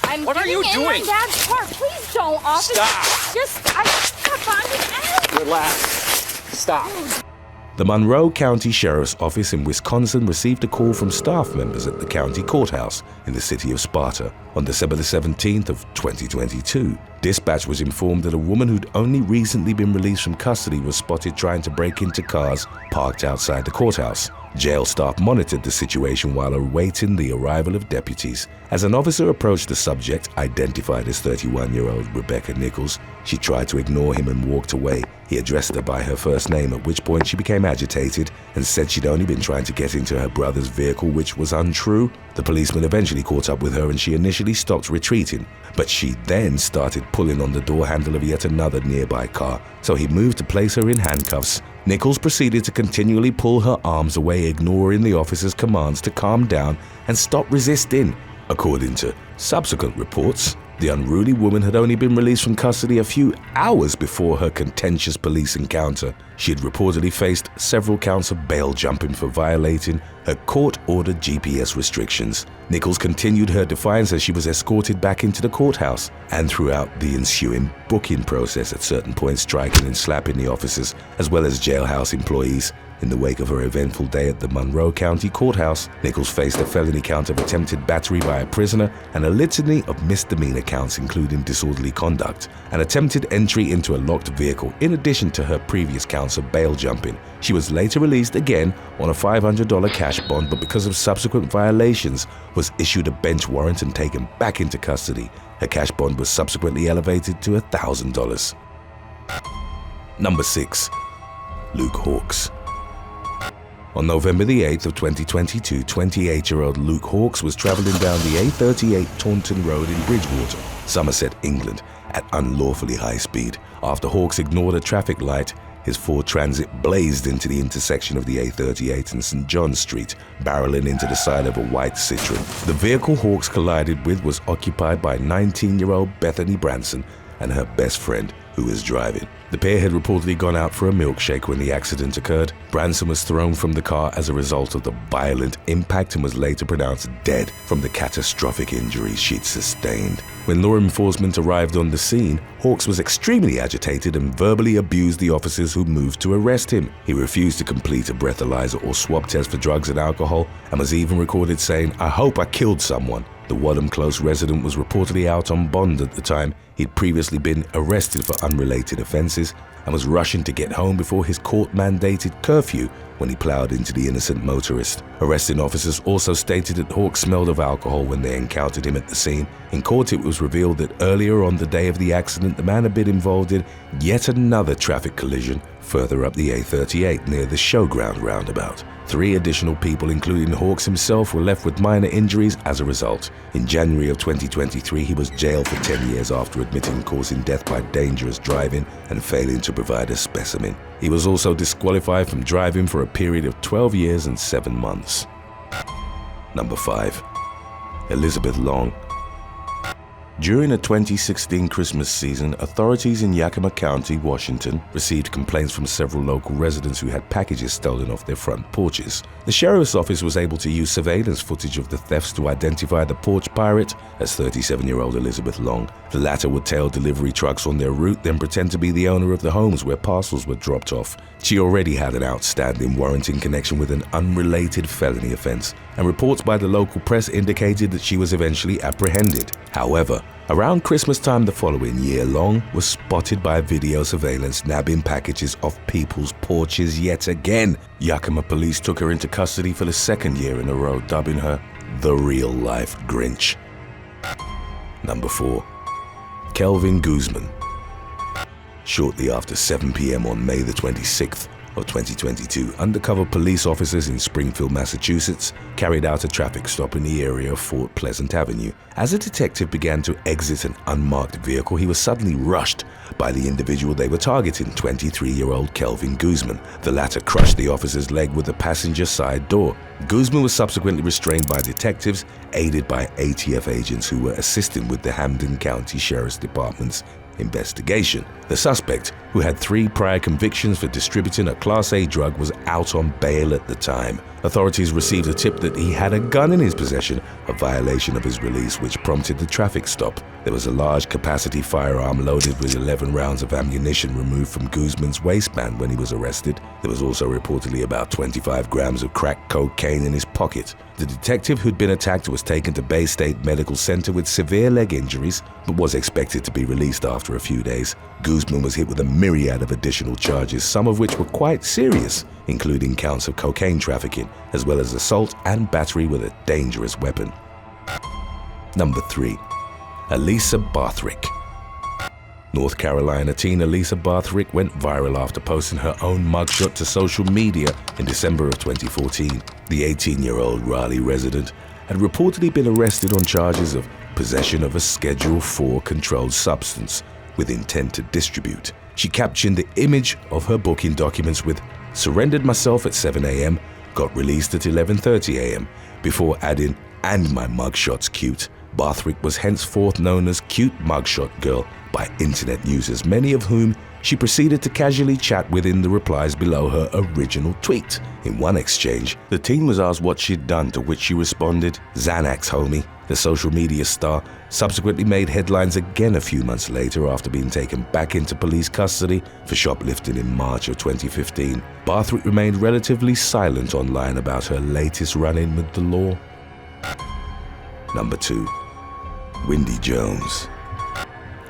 What are you doing? My dad's car. Please don't, officer. Stop. I can't find it. Relax. Stop. The Monroe County Sheriff's Office in Wisconsin received a call from staff members at the county courthouse in the city of Sparta on December the 17th of 2022. Dispatch was informed that a woman who'd only recently been released from custody was spotted trying to break into cars parked outside the courthouse. Jail staff monitored the situation while awaiting the arrival of deputies. As an officer approached the subject, identified as 31-year-old Rebecca Nichols, she tried to ignore him and walked away. He addressed her by her first name, at which point she became agitated and said she'd only been trying to get into her brother's vehicle, which was untrue. The policeman eventually caught up with her and she initially stopped retreating, but she then started pulling on the door handle of yet another nearby car, so he moved to place her in handcuffs. Nichols proceeded to continually pull her arms away, ignoring the officer's commands to calm down and stop resisting. According to subsequent reports, the unruly woman had only been released from custody a few hours before her contentious police encounter. She had reportedly faced several counts of bail jumping for violating her court-ordered GPS restrictions. Nichols continued her defiance as she was escorted back into the courthouse and throughout the ensuing booking process, at certain points striking and slapping the officers as well as jailhouse employees. In the wake of her eventful day at the Monroe County Courthouse, Nichols faced a felony count of attempted battery by a prisoner and a litany of misdemeanor counts including disorderly conduct and attempted entry into a locked vehicle, in addition to her previous counts of bail jumping. She was later released again on a $500 cash bond, but because of subsequent violations was issued a bench warrant and taken back into custody. Her cash bond was subsequently elevated to $1,000. Number 6. Luke Hawks. On November the 8th of 2022, 28-year-old Luke Hawks was traveling down the A38 Taunton Road in Bridgewater, Somerset, England, at unlawfully high speed. After Hawks ignored a traffic light, his Ford Transit blazed into the intersection of the A38 and St. John Street, barreling into the side of a white Citroen. The vehicle Hawks collided with was occupied by 19-year-old Bethany Branson and her best friend, who was driving. The pair had reportedly gone out for a milkshake when the accident occurred. Branson was thrown from the car as a result of the violent impact and was later pronounced dead from the catastrophic injuries she'd sustained. When law enforcement arrived on the scene, Hawks was extremely agitated and verbally abused the officers who moved to arrest him. He refused to complete a breathalyzer or swab test for drugs and alcohol and was even recorded saying, "I hope I killed someone." The Wadham Close resident was reportedly out on bond at the time. He'd previously been arrested for unrelated offenses and was rushing to get home before his court-mandated curfew when he plowed into the innocent motorist. Arresting officers also stated that Hawks smelled of alcohol when they encountered him at the scene. In court, it was revealed that earlier on the day of the accident, the man had been involved in yet another traffic collision further up the A38 near the Showground roundabout. 3 additional people, including Hawks himself, were left with minor injuries as a result. In January of 2023, he was jailed for 10 years after admitting causing death by dangerous driving and failing to provide a specimen. He was also disqualified from driving for a period of 12 years and 7 months. Number 5. Elizabeth Long. During the 2016 Christmas season, authorities in Yakima County, Washington, received complaints from several local residents who had packages stolen off their front porches. The sheriff's office was able to use surveillance footage of the thefts to identify the porch pirate as 37-year-old Elizabeth Long. The latter would tail delivery trucks on their route, then pretend to be the owner of the homes where parcels were dropped off. She already had an outstanding warrant in connection with an unrelated felony offense, and reports by the local press indicated that she was eventually apprehended. However, around Christmas time the following year, Long was spotted by video surveillance nabbing packages off people's porches yet again. Yakima police took her into custody for the 2nd year in a row, dubbing her the real-life Grinch. Number 4. Kelvin Guzman. Shortly after 7 p.m. on May the 26th of 2022, undercover police officers in Springfield, Massachusetts, carried out a traffic stop in the area of Fort Pleasant Avenue. As a detective began to exit an unmarked vehicle, he was suddenly rushed by the individual they were targeting, 23-year-old Kelvin Guzman. The latter crushed the officer's leg with the passenger side door. Guzman was subsequently restrained by detectives, aided by ATF agents who were assisting with the Hampden County Sheriff's Department's investigation. The suspect who had 3 prior convictions for distributing a Class A drug, was out on bail at the time. Authorities received a tip that he had a gun in his possession, a violation of his release, which prompted the traffic stop. There was a large capacity firearm loaded with 11 rounds of ammunition removed from Guzman's waistband when he was arrested. There was also reportedly about 25 grams of crack cocaine in his pocket. The detective who'd been attacked was taken to Bay State Medical Center with severe leg injuries, but was expected to be released after a few days. Guzman was hit with a myriad of additional charges, some of which were quite serious, including counts of cocaine trafficking, as well as assault and battery with a dangerous weapon. Number 3. Elisa Barthrick. North Carolina teen Elisa Barthrick went viral after posting her own mugshot to social media in December of 2014. The 18-year-old Raleigh resident had reportedly been arrested on charges of possession of a Schedule IV controlled substance with intent to distribute. She captioned the image of her booking documents with "surrendered myself at 7 a.m., got released at 11:30 a.m., before adding, "and my mugshot's cute." Barthrick was henceforth known as Cute Mugshot Girl by internet users, many of whom she proceeded to casually chat with in the replies below her original tweet. In one exchange, the teen was asked what she'd done, to which she responded, "Xanax, homie." The social media star subsequently made headlines again a few months later after being taken back into police custody for shoplifting in March of 2015. Barthrick remained relatively silent online about her latest run-in with the law. Number 2. Wendy Jones.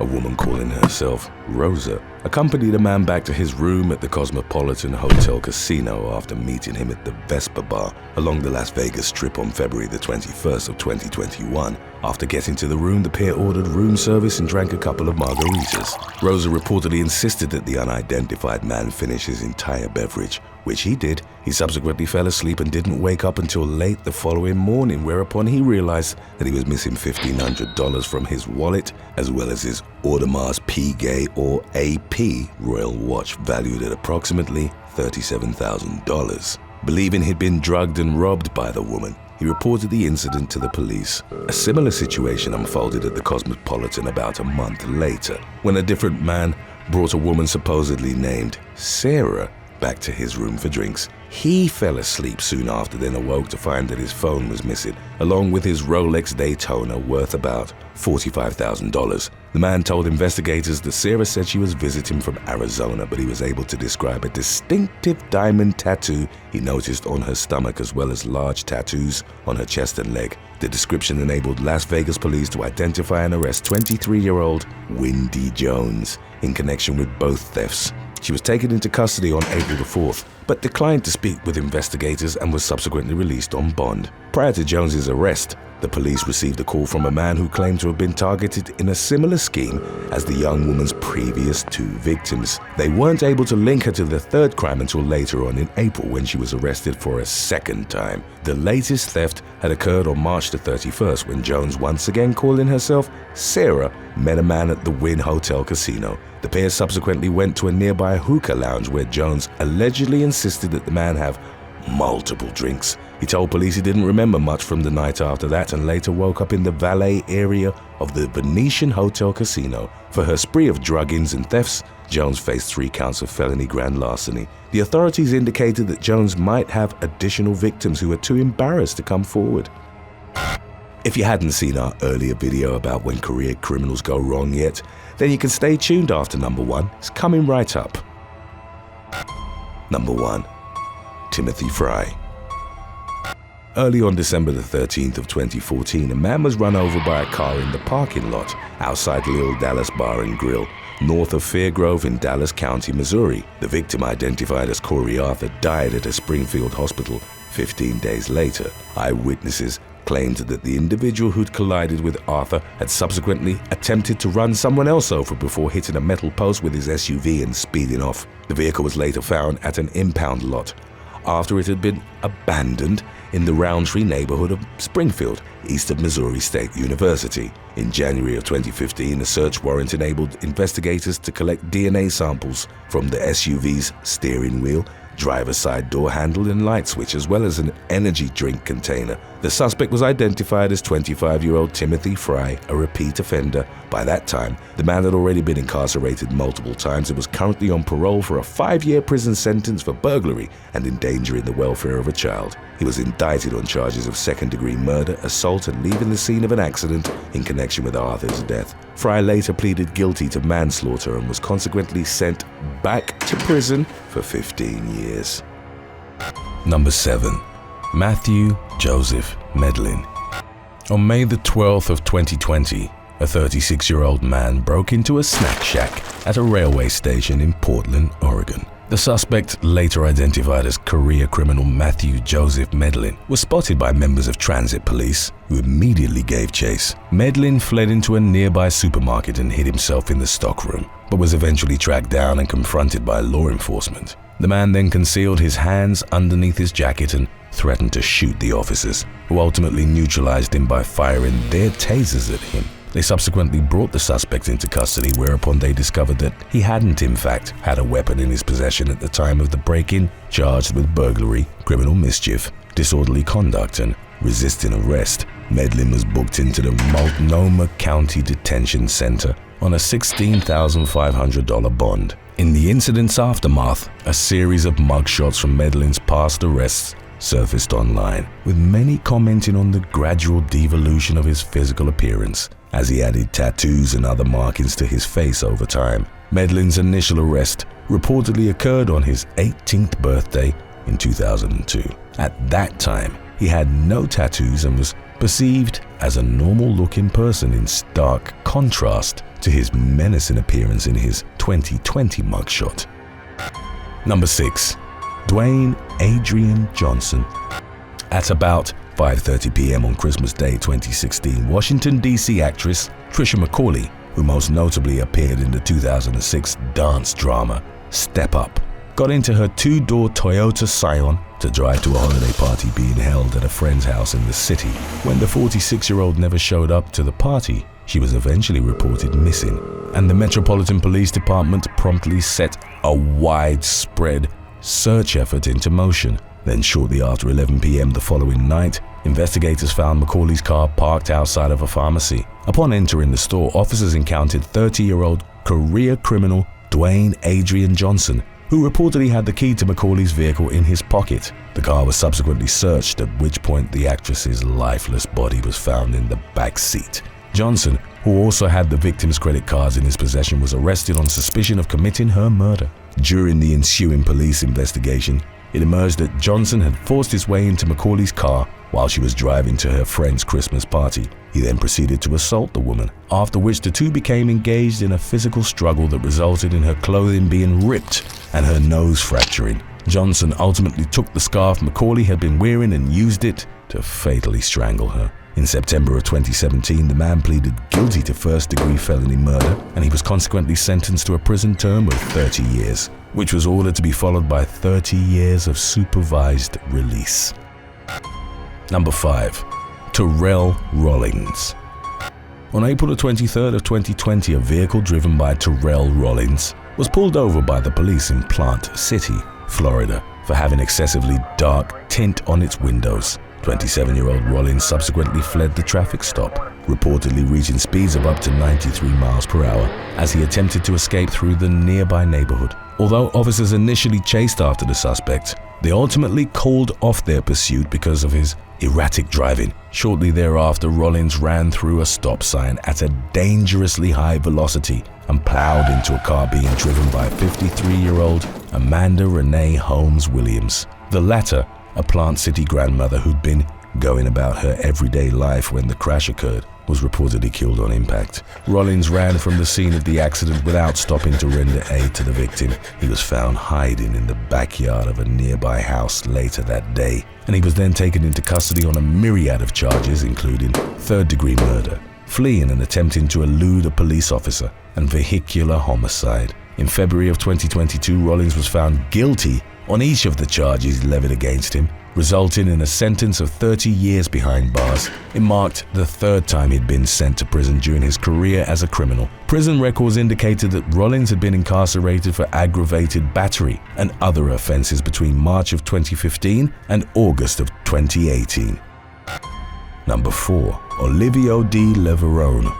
A woman calling herself Rosa accompanied a man back to his room at the Cosmopolitan Hotel Casino after meeting him at the Vespa Bar along the Las Vegas Strip on February the 21st of 2021. After getting to the room, the pair ordered room service and drank a couple of margaritas. Rosa reportedly insisted that the unidentified man finish his entire beverage, which he did. He subsequently fell asleep and didn't wake up until late the following morning, whereupon he realized that he was missing $1,500 from his wallet, as well as his Audemars Piguet or AP royal watch valued at approximately $37,000. Believing he'd been drugged and robbed by the woman, he reported the incident to the police. A similar situation unfolded at the Cosmopolitan about a month later, when a different man brought a woman supposedly named Sarah back to his room for drinks. He fell asleep soon after, then awoke to find that his phone was missing, along with his Rolex Daytona worth about $45,000. The man told investigators that Sarah said she was visiting from Arizona, but he was able to describe a distinctive diamond tattoo he noticed on her stomach, as well as large tattoos on her chest and leg. The description enabled Las Vegas police to identify and arrest 23-year-old Wendy Jones in connection with both thefts. She was taken into custody on April the 4th, but declined to speak with investigators and was subsequently released on bond. Prior to Jones's arrest, the police received a call from a man who claimed to have been targeted in a similar scheme as the young woman's previous 2 victims. They weren't able to link her to the third crime until later on in April, when she was arrested for a second time. The latest theft had occurred on March the 31st, when Jones, once again calling herself Sarah, met a man at the Wynn Hotel Casino. The pair subsequently went to a nearby hookah lounge where Jones allegedly insisted that the man have multiple drinks. He told police he didn't remember much from the night after that, and later woke up in the valet area of the Venetian Hotel Casino. For her spree of druggings and thefts, Jones faced 3 counts of felony grand larceny. The authorities indicated that Jones might have additional victims who were too embarrassed to come forward. If you hadn't seen our earlier video about when career criminals go wrong yet, then you can stay tuned after number 1. It's coming right up. Number 1. Timothy Fry. Early on December the 13th of 2014, a man was run over by a car in the parking lot outside Lil Dallas Bar and Grill, north of Fairgrove in Dallas County, Missouri. The victim, identified as Corey Arthur, died at a Springfield hospital 15 days later. Eyewitnesses claimed that the individual who'd collided with Arthur had subsequently attempted to run someone else over before hitting a metal post with his SUV and speeding off. The vehicle was later found at an impound lot after it had been abandoned in the Roundtree neighborhood of Springfield, east of Missouri State University. In January of 2015, a search warrant enabled investigators to collect DNA samples from the SUV's steering wheel, driver's side door handle and light switch, as well as an energy drink container. The suspect was identified as 25-year-old Timothy Fry, a repeat offender. By that time, the man had already been incarcerated multiple times and was currently on parole for a 5-year prison sentence for burglary and endangering the welfare of a child. He was indicted on charges of second-degree murder, assault, and leaving the scene of an accident in connection with Arthur's death. Fry later pleaded guilty to manslaughter and was consequently sent back to prison for 15 years. Number 7. Matthew Joseph Medlin. On May the 12th of 2020, a 36-year-old man broke into a snack shack at a railway station in Portland, Oregon. The suspect, later identified as career criminal Matthew Joseph Medlin, was spotted by members of transit police, who immediately gave chase. Medlin fled into a nearby supermarket and hid himself in the stockroom, but was eventually tracked down and confronted by law enforcement. The man then concealed his hands underneath his jacket and threatened to shoot the officers, who ultimately neutralized him by firing their tasers at him. They subsequently brought the suspect into custody, whereupon they discovered that he hadn't in fact had a weapon in his possession at the time of the break-in, charged with burglary, criminal mischief, disorderly conduct, and resisting arrest. Medlin was booked into the Multnomah County Detention Center on a $16,500 bond. In the incident's aftermath, a series of mugshots from Medlin's past arrests surfaced online, with many commenting on the gradual devolution of his physical appearance, as he added tattoos and other markings to his face over time. Medlin's initial arrest reportedly occurred on his 18th birthday in 2002. At that time, he had no tattoos and was perceived as a normal-looking person, in stark contrast to his menacing appearance in his 2020 mugshot. Number 6. Dwayne Adrian Johnson. At about 5:30 p.m. on Christmas Day 2016, Washington, D.C. actress Trisha McCauley, who most notably appeared in the 2006 dance drama Step Up, got into her two-door Toyota Scion to drive to a holiday party being held at a friend's house in the city. When the 46-year-old never showed up to the party, she was eventually reported missing, and the Metropolitan Police Department promptly set a widespread search effort into motion. Then shortly after 11 p.m. the following night, investigators found McCauley's car parked outside of a pharmacy. Upon entering the store, officers encountered 30-year-old career criminal Dwayne Adrian Johnson, who reportedly had the key to McCauley's vehicle in his pocket. The car was subsequently searched, at which point the actress's lifeless body was found in the back seat. Johnson, who also had the victim's credit cards in his possession, was arrested on suspicion of committing her murder. During the ensuing police investigation, it emerged that Johnson had forced his way into McCauley's car while she was driving to her friend's Christmas party. He then proceeded to assault the woman, after which the two became engaged in a physical struggle that resulted in her clothing being ripped and her nose fracturing. Johnson ultimately took the scarf McCauley had been wearing and used it to fatally strangle her. In September of 2017, the man pleaded guilty to first-degree felony murder, and he was consequently sentenced to a prison term of 30 years, which was ordered to be followed by 30 years of supervised release. Number 5. Tyrell Rollins. On April the 23rd of 2020, a vehicle driven by Tyrell Rollins was pulled over by the police in Plant City, Florida, for having excessively dark tint on its windows. 27-year-old Rollins subsequently fled the traffic stop, reportedly reaching speeds of up to 93 miles per hour as he attempted to escape through the nearby neighborhood. Although officers initially chased after the suspect, they ultimately called off their pursuit because of his erratic driving. Shortly thereafter, Rollins ran through a stop sign at a dangerously high velocity and plowed into a car being driven by 53-year-old Amanda Renee Holmes Williams. The latter, a Plant City grandmother who'd been going about her everyday life when the crash occurred, was reportedly killed on impact. Rollins ran from the scene of the accident without stopping to render aid to the victim. He was found hiding in the backyard of a nearby house later that day, and he was then taken into custody on a myriad of charges, including third-degree murder, fleeing and attempting to elude a police officer, and vehicular homicide. In February of 2022, Rollins was found guilty on each of the charges levied against him, resulting in a sentence of 30 years behind bars. It marked the third time he'd been sent to prison during his career as a criminal. Prison records indicated that Rollins had been incarcerated for aggravated battery and other offenses between March of 2015 and August of 2018. Number 4. Olivio DeLeona.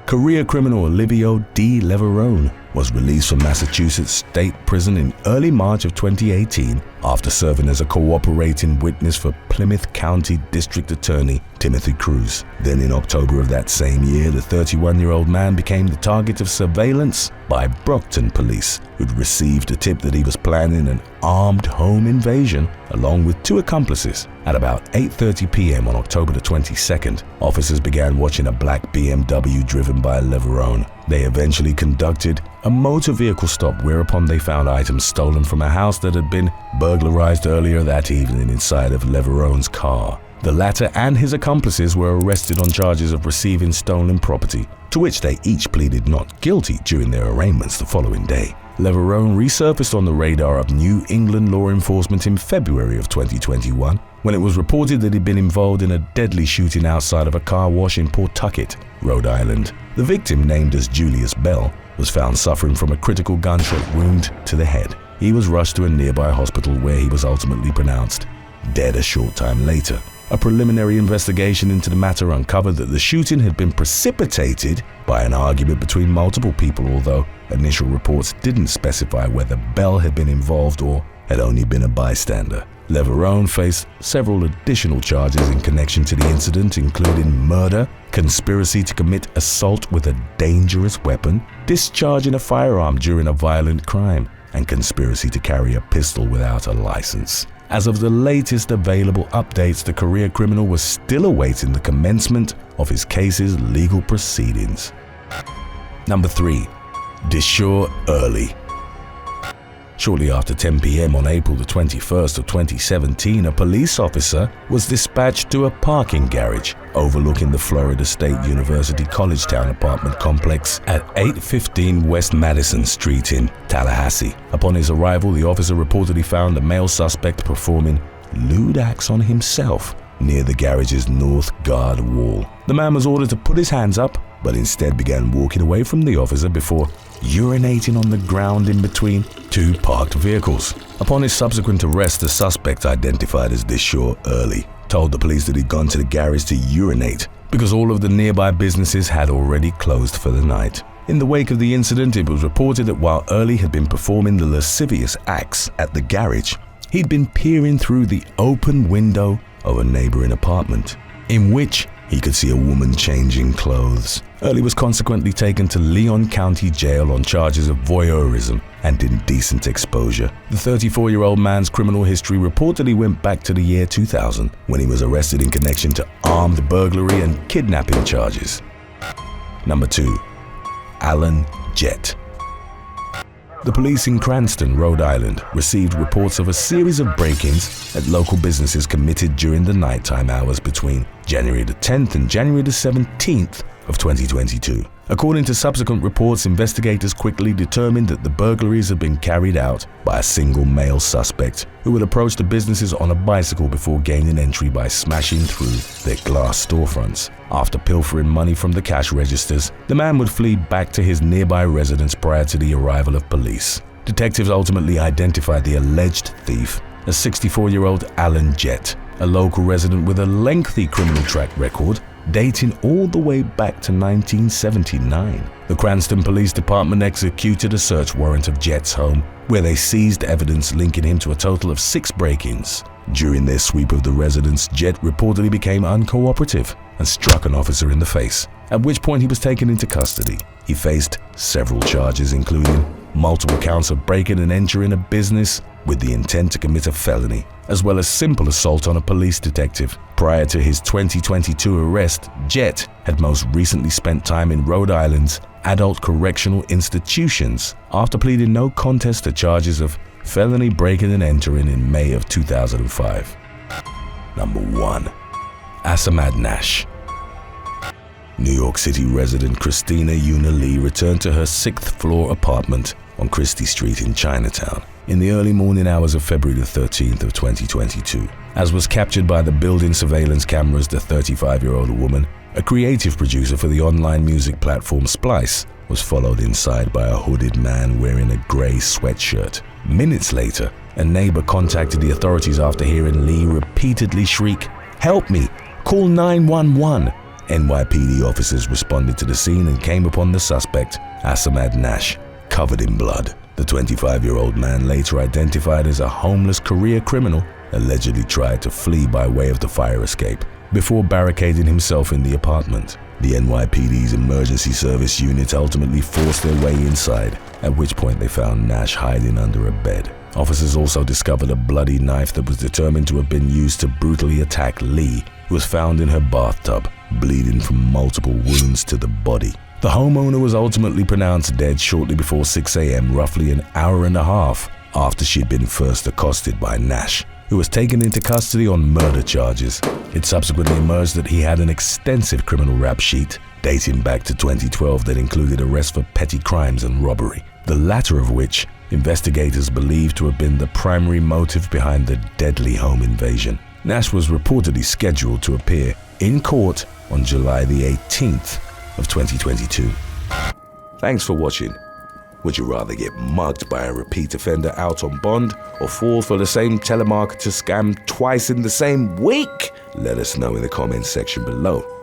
Career criminal Olivio DeLeona was released from Massachusetts State Prison in early March of 2018 after serving as a cooperating witness for Plymouth County District Attorney Timothy Cruz. Then in October of that same year, the 31-year-old man became the target of surveillance by Brockton police, who'd received a tip that he was planning an armed home invasion along with 2 accomplices. At about 8:30 p.m. on October the 22nd, officers began watching a black BMW driven by Leverone. They eventually conducted a motor vehicle stop, whereupon they found items stolen from a house that had been burglarized earlier that evening inside of Leverone's car. The latter and his accomplices were arrested on charges of receiving stolen property, to which they each pleaded not guilty during their arraignments the following day. Leverone resurfaced on the radar of New England law enforcement in February of 2021 when it was reported that he'd been involved in a deadly shooting outside of a car wash in Pawtucket, Rhode Island. The victim, named as Julius Bell, was found suffering from a critical gunshot wound to the head. He was rushed to a nearby hospital where he was ultimately pronounced dead a short time later. A preliminary investigation into the matter uncovered that the shooting had been precipitated by an argument between multiple people, although initial reports didn't specify whether Bell had been involved or had only been a bystander. Leverone faced several additional charges in connection to the incident, including murder, conspiracy to commit assault with a dangerous weapon, discharging a firearm during a violent crime, and conspiracy to carry a pistol without a license. As of the latest available updates, the career criminal was still awaiting the commencement of his case's legal proceedings. Number 3. Deshore Early. Shortly after 10 p.m. on April the 21st of 2017, a police officer was dispatched to a parking garage overlooking the Florida State University Collegetown apartment complex at 815 West Madison Street in Tallahassee. Upon his arrival, the officer reported he found a male suspect performing lewd acts on himself near the garage's north guard wall. The man was ordered to put his hands up, but instead began walking away from the officer before urinating on the ground in between 2 parked vehicles. Upon his subsequent arrest, the suspect, identified as Deshore Early, told the police that he'd gone to the garage to urinate because all of the nearby businesses had already closed for the night. In the wake of the incident, it was reported that while Early had been performing the lascivious acts at the garage, he'd been peering through the open window of a neighboring apartment, in which he could see a woman changing clothes. Early was consequently taken to Leon County Jail on charges of voyeurism and indecent exposure. The 34-year-old man's criminal history reportedly went back to the year 2000 when he was arrested in connection to armed burglary and kidnapping charges. Number 2. Alan Jett. The police in Cranston, Rhode Island, received reports of a series of break-ins at local businesses committed during the nighttime hours between January the 10th and January the 17th of 2022. According to subsequent reports, investigators quickly determined that the burglaries had been carried out by a single male suspect who had approached the businesses on a bicycle before gaining entry by smashing through their glass storefronts. After pilfering money from the cash registers, the man would flee back to his nearby residence prior to the arrival of police. Detectives ultimately identified the alleged thief as 64-year-old Alan Jett, a local resident with a lengthy criminal track record dating all the way back to 1979. The Cranston Police Department executed a search warrant of Jett's home, where they seized evidence linking him to a total of 6 break-ins. During their sweep of the residence, Jett reportedly became uncooperative and struck an officer in the face, at which point he was taken into custody. He faced several charges, including multiple counts of breaking and entering a business with the intent to commit a felony, as well as simple assault on a police detective. Prior to his 2022 arrest, Jett had most recently spent time in Rhode Island's adult correctional institutions after pleading no contest to charges of felony breaking and entering in May of 2005. Number 1. Assamad Nash. New York City resident Christina Una Lee returned to her 6th-floor apartment on Christie Street in Chinatown in the early morning hours of February the 13th of 2022. As was captured by the building surveillance cameras, the 35-year-old woman, a creative producer for the online music platform Splice, was followed inside by a hooded man wearing a gray sweatshirt. Minutes later, a neighbor contacted the authorities after hearing Lee repeatedly shriek, "Help me! Call 911. NYPD officers responded to the scene and came upon the suspect, Assamad Nash, covered in blood. The 25-year-old man, later identified as a homeless career criminal, allegedly tried to flee by way of the fire escape before barricading himself in the apartment. The NYPD's emergency service unit ultimately forced their way inside, at which point they found Nash hiding under a bed. Officers also discovered a bloody knife that was determined to have been used to brutally attack Lee, who was found in her bathtub, bleeding from multiple wounds to the body. The homeowner was ultimately pronounced dead shortly before 6 a.m., roughly an hour and a half after she'd been first accosted by Nash, who was taken into custody on murder charges. It subsequently emerged that he had an extensive criminal rap sheet dating back to 2012 that included arrests for petty crimes and robbery, the latter of which investigators believe to have been the primary motive behind the deadly home invasion. Nash was reportedly scheduled to appear in court on July the 18th of 2022. Thanks for watching. Would you rather get mugged by a repeat offender out on bond or fall for the same telemarketer scam twice in the same week? Let us know in the comments section below.